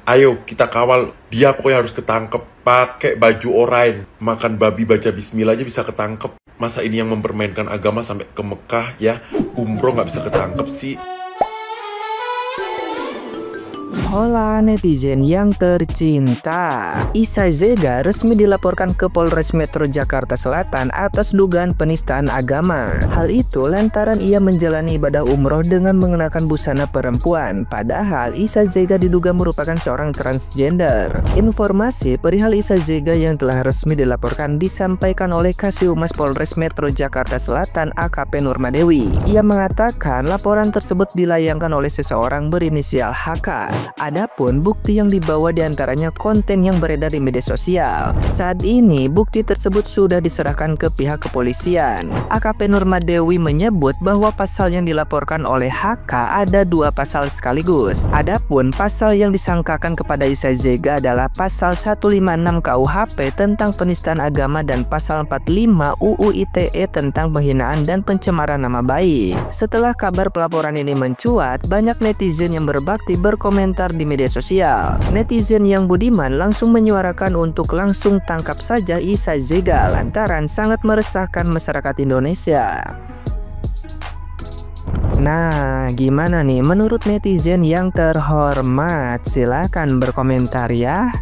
Ayo kita kawal dia, pokoknya harus ketangkep. Pakai baju oranye, makan babi, baca bismillah aja bisa ketangkep. Masa ini yang mempermainkan agama sampai ke Mekah ya, umroh nggak bisa ketangkep sih. Hola netizen yang tercinta, Isa Zega resmi dilaporkan ke Polres Metro Jakarta Selatan atas dugaan penistaan agama. Hal itu lantaran ia menjalani ibadah umroh dengan mengenakan busana perempuan, padahal Isa Zega diduga merupakan seorang transgender. Informasi perihal Isa Zega yang telah resmi dilaporkan disampaikan oleh Kasih Humas Polres Metro Jakarta Selatan AKP Nurmadewi. Ia mengatakan laporan tersebut dilayangkan oleh seseorang berinisial HK. Adapun bukti yang dibawa diantaranya konten yang beredar di media sosial. Saat ini bukti tersebut sudah diserahkan ke pihak kepolisian. AKP Nurmadewi menyebut bahwa pasal yang dilaporkan oleh HK ada 2 pasal sekaligus. Adapun pasal yang disangkakan kepada Isa Zega adalah pasal 156 KUHP tentang penistaan agama dan pasal 45 UU ITE tentang penghinaan dan pencemaran nama baik. Setelah kabar pelaporan ini mencuat, banyak netizen yang berbakti berkomentar di media sosial. Netizen yang budiman langsung menyuarakan untuk langsung tangkap saja Isa Zega lantaran sangat meresahkan masyarakat Indonesia. Nah, gimana nih menurut netizen yang terhormat? Silahkan berkomentar ya.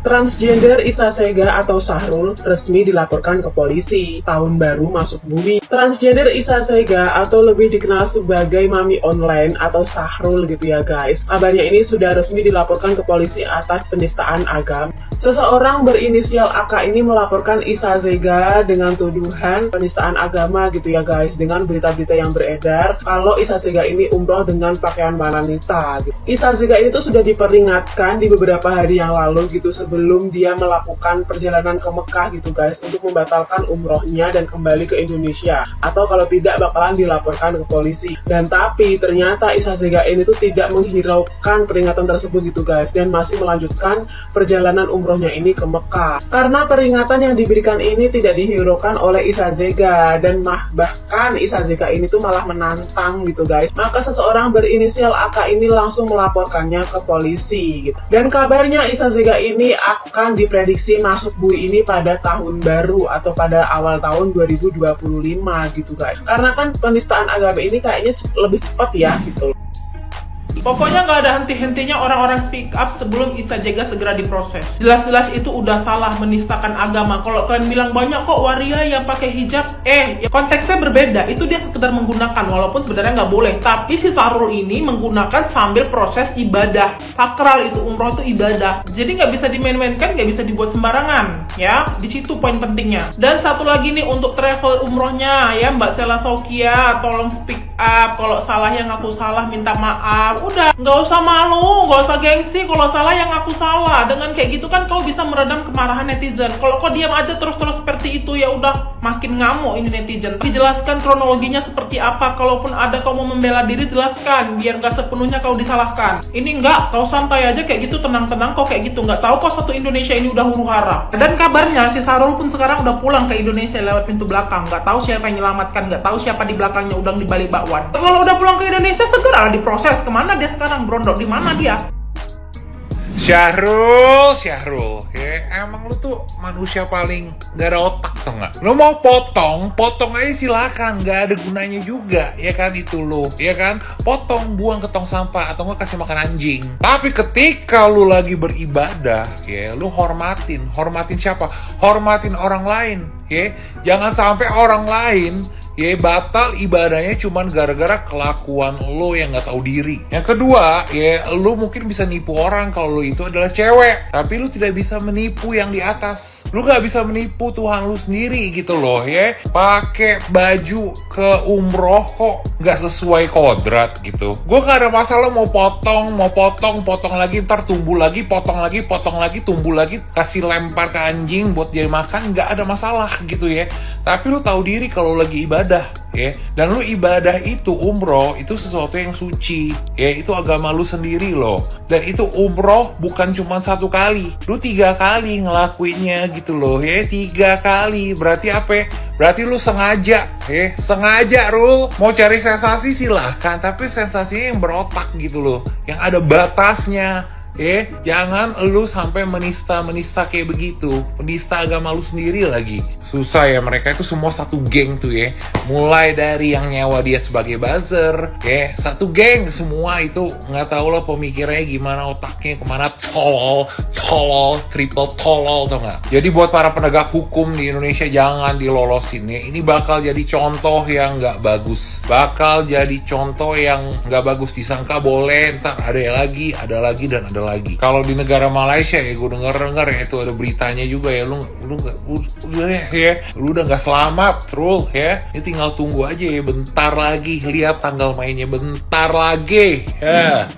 Transgender Isa Zega atau Syahrul resmi dilaporkan ke polisi. Tahun baru masuk bumi. Transgender Isa Zega atau lebih dikenal sebagai Mami Online atau Syahrul gitu ya guys. Kabarnya ini sudah resmi dilaporkan ke polisi atas penistaan agama. Seseorang berinisial AK ini melaporkan Isa Zega dengan tuduhan penistaan agama gitu ya guys. Dengan berita-berita yang beredar kalau Isa Zega ini umroh dengan pakaian wanita gitu. Isa Zega ini tuh sudah diperingatkan di beberapa hari yang lalu gitu sebelum dia melakukan perjalanan ke Mekah gitu guys untuk membatalkan umrohnya dan kembali ke Indonesia, atau kalau tidak bakalan dilaporkan ke polisi. Dan tapi ternyata Isa Zega ini tuh tidak menghiraukan peringatan tersebut gitu guys dan masih melanjutkan perjalanan umrohnya ini ke Mekah. Karena peringatan yang diberikan ini tidak dihiraukan oleh Isa Zega dan bahkan Isa Zega ini tuh malah menantang gitu guys. Maka seseorang berinisial AK ini langsung melaporkannya ke polisi gitu. Dan kabarnya Isa Zega ini akan diprediksi masuk bui ini pada tahun baru atau pada awal tahun 2025 gitu guys. Karena kan penistaan agama ini kayaknya lebih cepat ya gitu. Pokoknya nggak ada henti-hentinya orang-orang speak up sebelum Isa Zega segera diproses. Jelas-jelas itu udah salah menistakan agama. Kalau kalian bilang banyak kok waria yang pakai hijab, ya konteksnya berbeda. Itu dia sekedar menggunakan, walaupun sebenarnya nggak boleh. Tapi si Syahrul ini menggunakan sambil proses ibadah. Sakral itu, umroh itu ibadah. Jadi nggak bisa dimain-mainkan, nggak bisa dibuat sembarangan. Ya, di situ poin pentingnya. Dan satu lagi nih untuk travel umrohnya, ya Mbak Sela Saukia, tolong speak up. Kalau salah yang aku salah minta maaf. Udah, nggak usah malu, nggak usah gengsi. Kalau salah yang aku salah. Dengan kayak gitu kan kau bisa meredam kemarahan netizen. Kalau kau diam aja terus-terus seperti itu, ya udah makin ngamuk ini netizen. Dijelaskan kronologinya seperti apa. Kalaupun ada kau mau membela diri, jelaskan biar nggak sepenuhnya kau disalahkan. Ini nggak, kau santai aja kayak gitu, tenang-tenang kau kayak gitu. Nggak tahu kok satu Indonesia ini udah huru-hara. Dan kabarnya si Syahrul pun sekarang udah pulang ke Indonesia lewat pintu belakang. Nggak tahu siapa yang menyelamatkan, nggak tau siapa di belakangnya udang di balik bakwan. Kalau udah pulang ke Indonesia segera diproses. Kemana dia sekarang berondok? Di mana dia? Syahrul, emang lu tuh manusia paling gak ada otak tau gak? Lu mau potong aja silakan, gak ada gunanya juga, ya kan itu lu, ya kan? Potong, buang ke tong sampah, atau nggak kasih makan anjing. Tapi ketika lu lagi beribadah, ya lu hormatin siapa? Hormatin orang lain, ya. Jangan sampai orang lain ya batal ibadahnya cuman gara-gara kelakuan lo yang nggak tahu diri. Yang kedua, ya lo mungkin bisa nipu orang kalau lo itu adalah cewek, tapi lo tidak bisa menipu yang di atas. Lo nggak bisa menipu Tuhan lo sendiri gitu loh ya. Pakai baju ke umroh kok nggak sesuai kodrat gitu. Gue nggak ada masalah mau potong lagi, ntar tumbuh lagi, potong lagi, tumbuh lagi, kasih lempar ke anjing buat dia makan, nggak ada masalah gitu ya. Tapi lo tahu diri kalau lagi ibadah ya, dan lu ibadah itu umroh itu sesuatu yang suci ya, itu agama lu sendiri loh. Dan itu umroh bukan cuma 1 kali, lu 3 kali ngelakuinnya gitu loh ya, 3 kali. Berarti apa? Berarti lu sengaja ya, sengaja Rul. Mau cari sensasi silahkan, tapi sensasinya yang berotak gitu loh, yang ada batasnya Jangan lu sampai menista kayak begitu, menista agama lu sendiri lagi. Susah ya, mereka itu semua satu geng tuh ya. Mulai dari yang nyewa dia sebagai buzzer, satu geng semua itu. Nggak tahu lo pemikirannya gimana, otaknya kemana, tolol, triple tolol, tau nggak? Jadi buat para penegak hukum di Indonesia, jangan dilolosin ya. Ini bakal jadi contoh yang nggak bagus, bakal jadi contoh yang nggak bagus. Disangka boleh, ntar ada lagi, dan ada lagi. Kalau di negara Malaysia ya, gue denger ya, itu ada beritanya juga ya, lu udah nggak selamat, Trul ya. Ini tinggal tunggu aja ya, bentar lagi, lihat tanggal mainnya bentar lagi ya.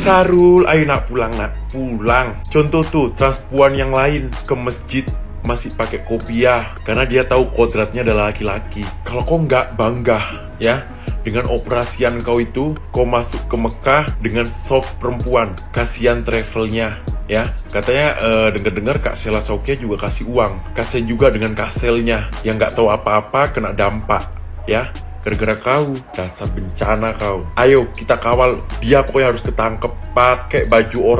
Sarul, ayo nak pulang. Contoh tuh, transpuan yang lain ke masjid masih pakai kopiah karena dia tahu kodratnya adalah laki-laki. Kalau kau nggak bangga ya dengan operasian kau itu, kau masuk ke Mekah dengan soft perempuan, kasihan travelnya ya. Katanya dengar Kak Sela Sauke juga kasih uang, kasihan juga dengan Kak Selnya yang nggak tahu apa-apa kena dampak ya. Gara-gara kau, dasar bencana kau. Ayo kita kawal dia, pokoknya harus ketangkep pakai baju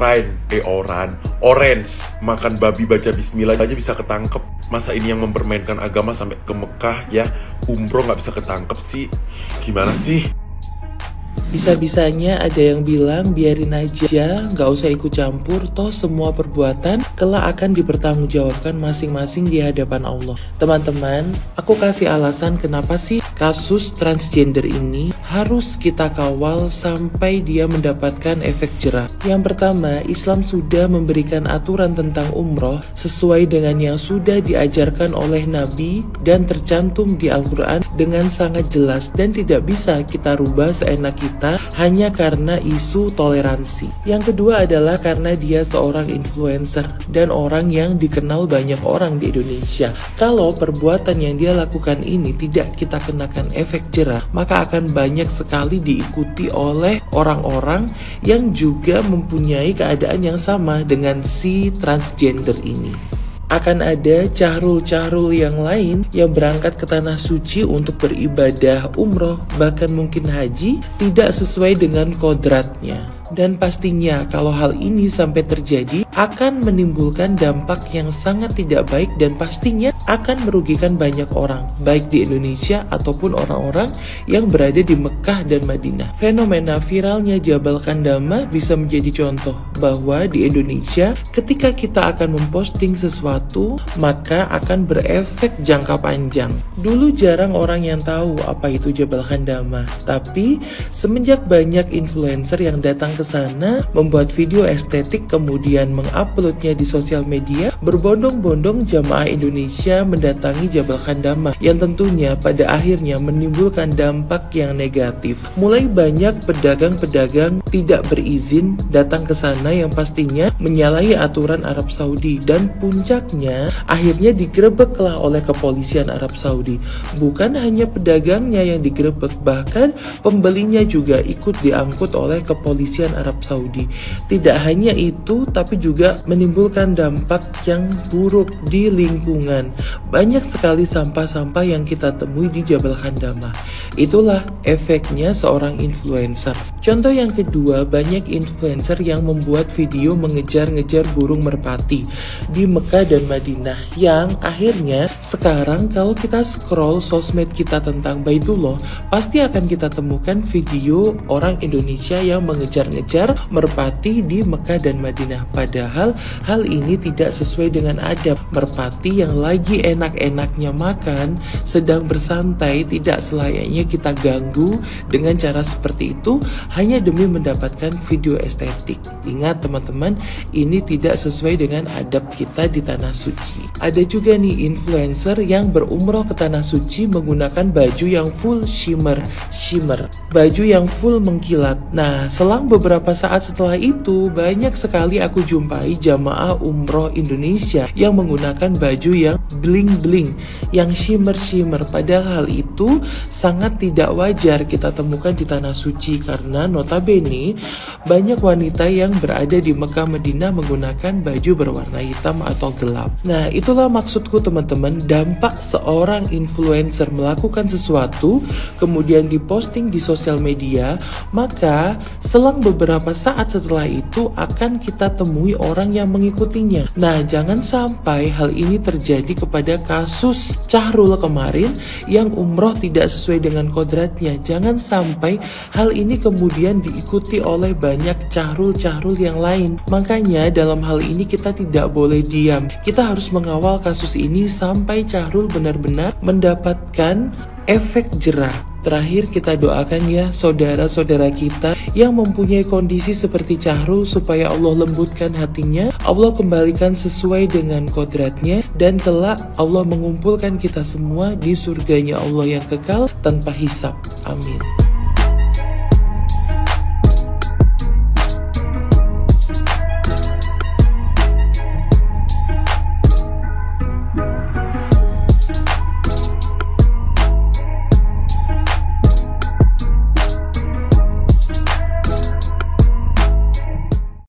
orange. Makan babi baca bismillah aja bisa ketangkep. Masa ini yang mempermainkan agama sampai ke Mekah ya, umroh nggak bisa ketangkep sih. Gimana sih? Bisa-bisanya ada yang bilang biarin aja, nggak usah ikut campur, toh semua perbuatan kelak akan dipertanggungjawabkan masing-masing di hadapan Allah. Teman-teman, aku kasih alasan kenapa sih kasus transgender ini harus kita kawal sampai dia mendapatkan efek jerah. Yang pertama, Islam sudah memberikan aturan tentang umroh sesuai dengan yang sudah diajarkan oleh Nabi dan tercantum di Al-Quran dengan sangat jelas dan tidak bisa kita rubah seenak kita hanya karena isu toleransi. Yang kedua adalah karena dia seorang influencer dan orang yang dikenal banyak orang di Indonesia. Kalau perbuatan yang dia lakukan ini tidak kita kenakan efek jerah, maka akan banyak sekali diikuti oleh orang-orang yang juga mempunyai keadaan yang sama dengan si transgender ini. Akan ada cahrul-cahrul yang lain yang berangkat ke tanah suci untuk beribadah umroh, bahkan mungkin haji, tidak sesuai dengan kodratnya. Dan pastinya kalau hal ini sampai terjadi akan menimbulkan dampak yang sangat tidak baik dan pastinya akan merugikan banyak orang, baik di Indonesia ataupun orang-orang yang berada di Mekah dan Madinah. Fenomena viralnya Jabal Kandama bisa menjadi contoh bahwa di Indonesia ketika kita akan memposting sesuatu maka akan berefek jangka panjang. Dulu jarang orang yang tahu apa itu Jabal Kandama, tapi semenjak banyak influencer yang datang ke sana membuat video estetik kemudian menguploadnya di sosial media, berbondong-bondong jamaah Indonesia mendatangi Jabal Kandama yang tentunya pada akhirnya menimbulkan dampak yang negatif. Mulai banyak pedagang-pedagang tidak berizin datang ke sana yang pastinya menyalahi aturan Arab Saudi dan puncaknya akhirnya digerebeklah oleh kepolisian Arab Saudi. Bukan hanya pedagangnya yang digerebek, bahkan pembelinya juga ikut diangkut oleh kepolisian Arab Saudi. Tidak hanya itu, tapi juga menimbulkan dampak yang buruk di lingkungan. Banyak sekali sampah-sampah yang kita temui di Jabal Kandama. Itulah efeknya seorang influencer. Contoh yang kedua, banyak influencer yang membuat video mengejar-ngejar burung merpati di Mekah dan Madinah, yang akhirnya sekarang kalau kita scroll sosmed kita tentang Baitullah, pasti akan kita temukan video orang Indonesia yang mengejar-ngejar merpati di Mekah dan Madinah. Padahal hal ini tidak sesuai dengan adab. Merpati yang lagi enak-enaknya makan, sedang bersantai, tidak selayaknya kita ganggu dengan cara seperti itu hanya demi mendapatkan video estetik. Ingat teman-teman, ini tidak sesuai dengan adab kita di tanah suci. Ada juga nih influencer yang berumroh ke tanah suci menggunakan baju yang full shimmer, baju yang full mengkilat. Nah, selang beberapa saat setelah itu banyak sekali aku jumpai jamaah umroh Indonesia yang menggunakan baju yang bling-bling, yang shimmer. Padahal hal itu sangat tidak wajar kita temukan di tanah suci karena notabene banyak wanita yang berada di Mekah Madinah menggunakan baju berwarna hitam atau gelap. Nah, itulah maksudku teman-teman, dampak seorang influencer melakukan sesuatu kemudian diposting di sosial media, maka selang beberapa saat setelah itu akan kita temui orang yang mengikutinya. Nah, jangan sampai hal ini terjadi kepada kasus Syahrul kemarin yang umroh tidak sesuai dengan kodratnya. Jangan sampai hal ini kemudian diikuti oleh banyak Syahrul yang lain. Makanya dalam hal ini kita tidak boleh diam. Kita harus mengawal kasus ini sampai Syahrul benar-benar mendapatkan efek jerah. Terakhir kita doakan ya saudara-saudara kita yang mempunyai kondisi seperti Syahrul supaya Allah lembutkan hatinya, Allah kembalikan sesuai dengan kodratnya, dan kelak Allah mengumpulkan kita semua di surganya Allah yang kekal tanpa hisab. Amin.